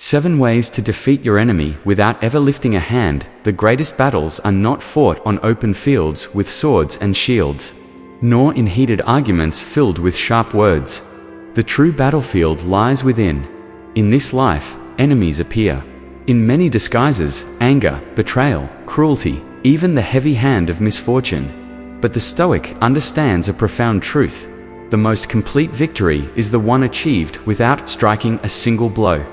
7 ways to defeat your enemy without ever lifting a hand. The greatest battles are not fought on open fields with swords and shields, nor in heated arguments filled with sharp words. The true battlefield lies within. In this life, enemies appear in many disguises: anger, betrayal, cruelty, even the heavy hand of misfortune. But the Stoic understands a profound truth. The most complete victory is the one achieved without striking a single blow.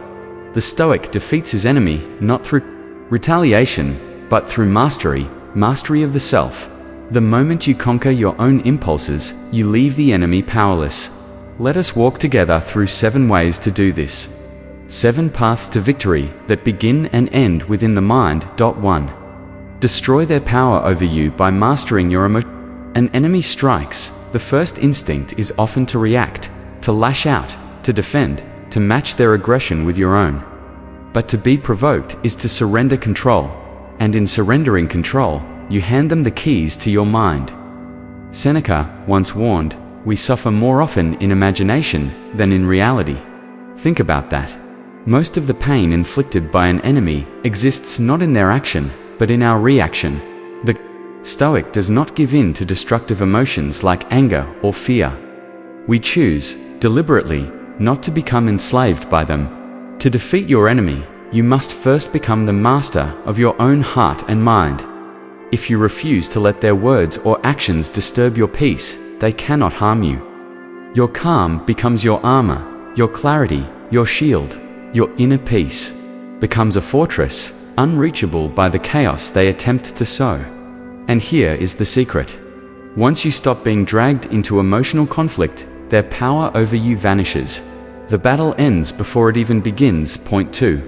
The Stoic defeats his enemy not through retaliation, but through mastery of the self. The moment you conquer your own impulses, you leave the enemy powerless. Let us walk together through 7 ways to do this. 7 paths to victory that begin and end within the mind. 1. Destroy their power over you by mastering your emotions. An enemy strikes. The first instinct is often to react, to lash out, to defend, to match their aggression with your own. But to be provoked is to surrender control, and in surrendering control, you hand them the keys to your mind. Seneca once warned, "We suffer more often in imagination than in reality." Think about that. Most of the pain inflicted by an enemy exists not in their action, but in our reaction. The Stoic does not give in to destructive emotions like anger or fear. We choose, deliberately, not to become enslaved by them. To defeat your enemy, you must first become the master of your own heart and mind. If you refuse to let their words or actions disturb your peace, they cannot harm you. Your calm becomes your armor, your clarity, your shield. Your inner peace becomes a fortress, unreachable by the chaos they attempt to sow. And here is the secret. Once you stop being dragged into emotional conflict, their power over you vanishes. The battle ends before it even begins. Point 2.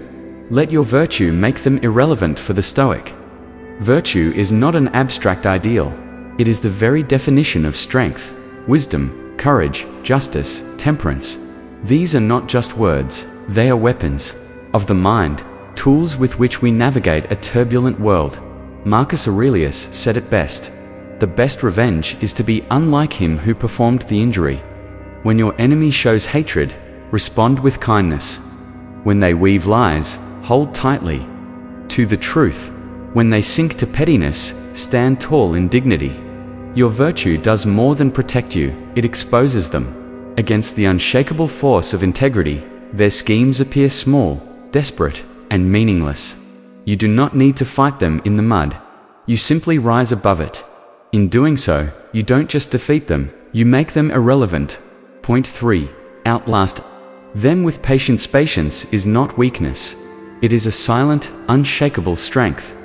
Let your virtue make them irrelevant for the Stoic. Virtue is not an abstract ideal. It is the very definition of strength, wisdom, courage, justice, temperance. These are not just words, they are weapons of the mind, tools with which we navigate a turbulent world. Marcus Aurelius said it best: "The best revenge is to be unlike him who performed the injury." When your enemy shows hatred, respond with kindness. When they weave lies, hold tightly to the truth. When they sink to pettiness, stand tall in dignity. Your virtue does more than protect you, it exposes them. Against the unshakable force of integrity, their schemes appear small, desperate, and meaningless. You do not need to fight them in the mud. You simply rise above it. In doing so, you don't just defeat them, you make them irrelevant. Point 3. Outlast them with patience. Patience is not weakness. It is a silent, unshakable strength.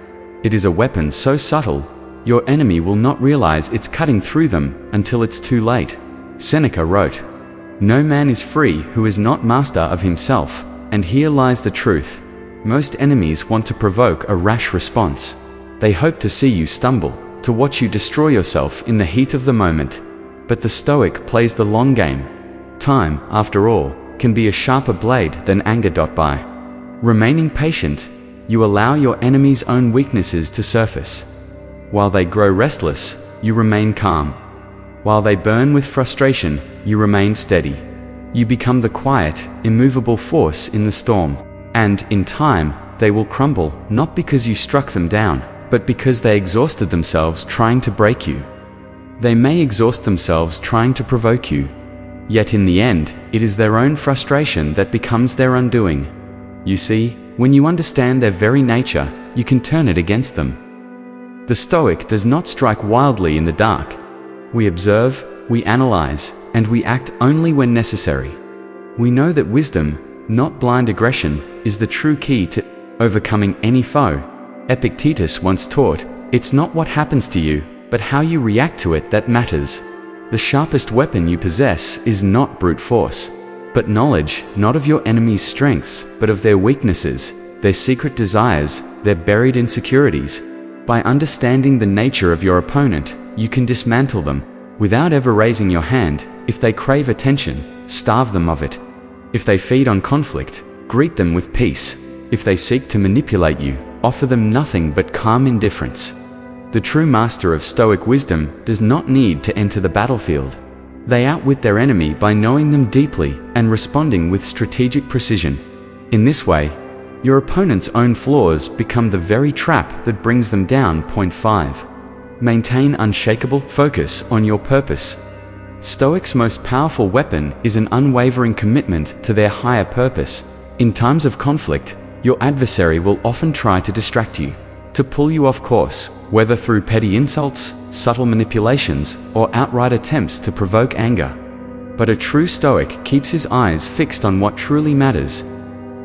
It is a weapon so subtle, your enemy will not realize it's cutting through them until it's too late. Seneca wrote, "No man is free who is not master of himself," and here lies the truth. Most enemies want to provoke a rash response. They hope to see you stumble, to watch you destroy yourself in the heat of the moment. But the Stoic plays the long game. Time, after all, can be a sharper blade than anger. By remaining patient, you allow your enemy's own weaknesses to surface. While they grow restless, you remain calm. While they burn with frustration, you remain steady. You become the quiet, immovable force in the storm. And, in time, they will crumble, not because you struck them down, but because they exhausted themselves trying to break you. They may exhaust themselves trying to provoke you. Yet in the end, it is their own frustration that becomes their undoing. You see, when you understand their very nature, you can turn it against them. The Stoic does not strike wildly in the dark. We observe, we analyze, and we act only when necessary. We know that wisdom, not blind aggression, is the true key to overcoming any foe. Epictetus once taught, "It's not what happens to you, but how you react to it that matters." The sharpest weapon you possess is not brute force, but knowledge, not of your enemy's strengths, but of their weaknesses, their secret desires, their buried insecurities. By understanding the nature of your opponent, you can dismantle them, without ever raising your hand. If they crave attention, starve them of it. If they feed on conflict, greet them with peace. If they seek to manipulate you, offer them nothing but calm indifference. The true master of Stoic wisdom does not need to enter the battlefield. They outwit their enemy by knowing them deeply and responding with strategic precision. In this way, Your opponent's own flaws become the very trap that brings them down. Point 5. Maintain unshakable focus on your purpose. Stoics' most powerful weapon is an unwavering commitment to their higher purpose. In times of conflict, your adversary will often try to distract you, to pull you off course, whether through petty insults, subtle manipulations, or outright attempts to provoke anger. But a true Stoic keeps his eyes fixed on what truly matters,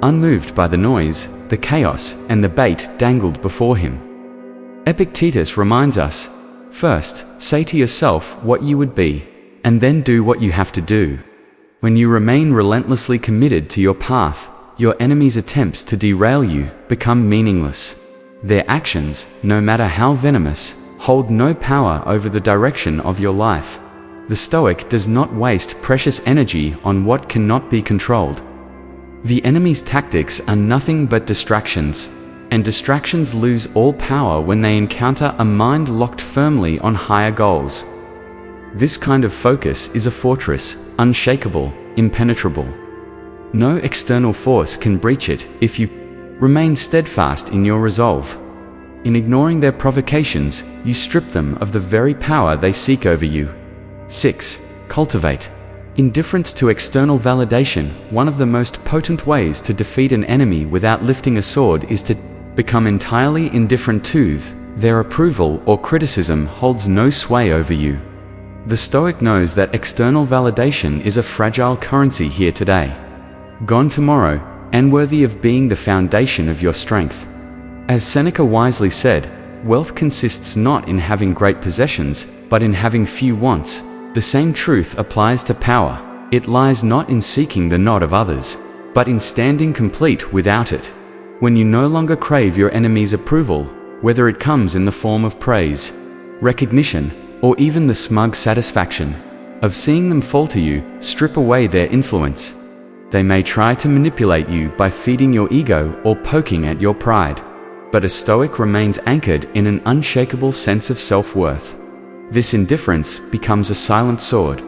unmoved by the noise, the chaos, and the bait dangled before him. Epictetus reminds us, first, say to yourself what you would be, and then do what you have to do. When you remain relentlessly committed to your path, your enemy's attempts to derail you become meaningless. Their actions, no matter how venomous, hold no power over the direction of your life. The Stoic does not waste precious energy on what cannot be controlled. The enemy's tactics are nothing but distractions, and distractions lose all power when they encounter a mind locked firmly on higher goals. This kind of focus is a fortress, unshakable, impenetrable. No external force can breach it if you remain steadfast in your resolve. In ignoring their provocations, you strip them of the very power they seek over you. 6. Cultivate indifference to external validation. One of the most potent ways to defeat an enemy without lifting a sword is to become entirely indifferent to their approval or criticism holds no sway over you. The Stoic knows that external validation is a fragile currency here today, gone tomorrow, and worthy of being the foundation of your strength. As Seneca wisely said, wealth consists not in having great possessions, but in having few wants. The same truth applies to power. It lies not in seeking the nod of others, but in standing complete without it. When you no longer crave your enemy's approval, whether it comes in the form of praise, recognition, or even the smug satisfaction of seeing them fall to you, strip away their influence. They may try to manipulate you by feeding your ego or poking at your pride, but a Stoic remains anchored in an unshakable sense of self-worth. This indifference becomes a silent sword,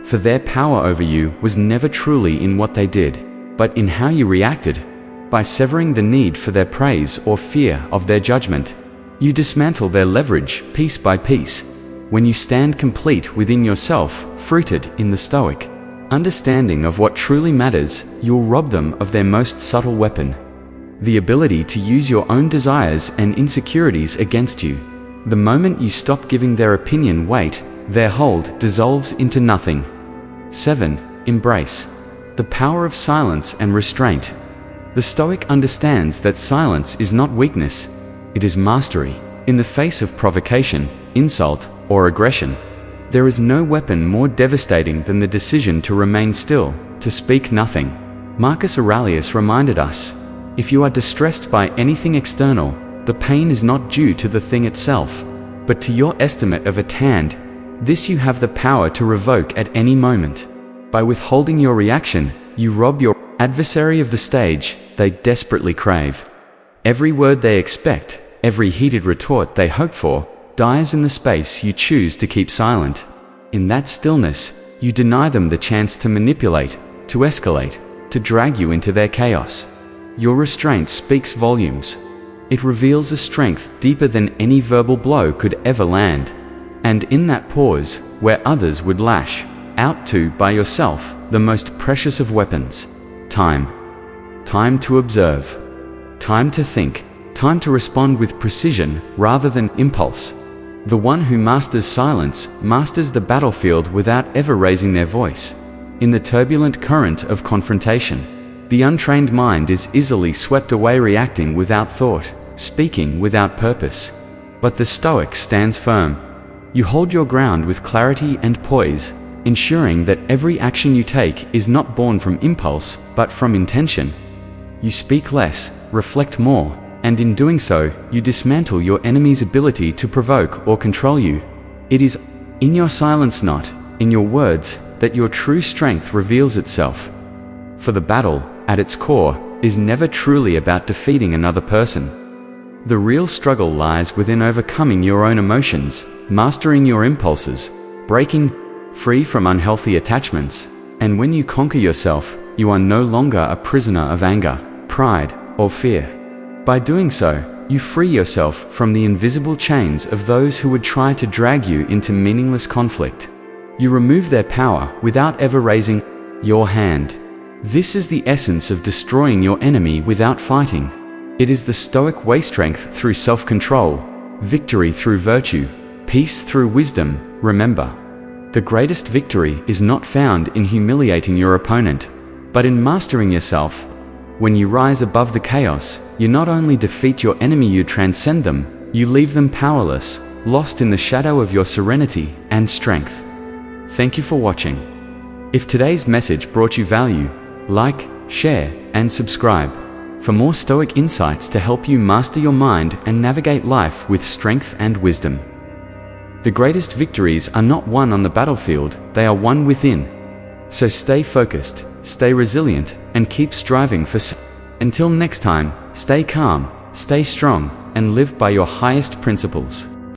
for their power over you was never truly in what they did, but in how you reacted. By severing the need for their praise or fear of their judgment, you dismantle their leverage piece by piece. When you stand complete within yourself, fruited in the Stoic understanding of what truly matters, you'll rob them of their most subtle weapon, the ability to use your own desires and insecurities against you. The moment you stop giving their opinion weight, their hold dissolves into nothing. 7. Embrace the power of silence and restraint. The Stoic understands that silence is not weakness, it is mastery. In the face of provocation, insult, or aggression, there is no weapon more devastating than the decision to remain still, to speak nothing. Marcus Aurelius reminded us, if you are distressed by anything external, the pain is not due to the thing itself, but to your estimate of it, and this you have the power to revoke at any moment. By withholding your reaction, you rob your adversary of the stage they desperately crave. Every word they expect, every heated retort they hope for, dies in the space you choose to keep silent. In that stillness, you deny them the chance to manipulate, to escalate, to drag you into their chaos. Your restraint speaks volumes. It reveals a strength deeper than any verbal blow could ever land. And in that pause, where others would lash out to by yourself, the most precious of weapons, time. Time to observe. Time to think. Time to respond with precision rather than impulse. The one who masters silence masters the battlefield without ever raising their voice. In the turbulent current of confrontation, the untrained mind is easily swept away, reacting without thought, speaking without purpose. But the Stoic stands firm. You hold your ground with clarity and poise, ensuring that every action you take is not born from impulse, but from intention. You speak less, reflect more, and in doing so, you dismantle your enemy's ability to provoke or control you. It is in your silence, not in your words, that your true strength reveals itself. For the battle, at its core, is never truly about defeating another person. The real struggle lies within overcoming your own emotions, mastering your impulses, breaking free from unhealthy attachments. And when you conquer yourself, you are no longer a prisoner of anger, pride, or fear. By doing so, you free yourself from the invisible chains of those who would try to drag you into meaningless conflict. You remove their power without ever raising your hand. This is the essence of destroying your enemy without fighting. It is the Stoic way: strength through self-control, victory through virtue, peace through wisdom. Remember, the greatest victory is not found in humiliating your opponent, but in mastering yourself. When you rise above the chaos, you not only defeat your enemy, you transcend them. You leave them powerless, lost in the shadow of your serenity and strength. Thank you for watching. If today's message brought you value, like, share, and subscribe for more Stoic insights to help you master your mind and navigate life with strength and wisdom. The greatest victories are not won on the battlefield, they are won within. So stay focused, stay resilient, and keep striving for Until next time, stay calm, stay strong, and live by your highest principles.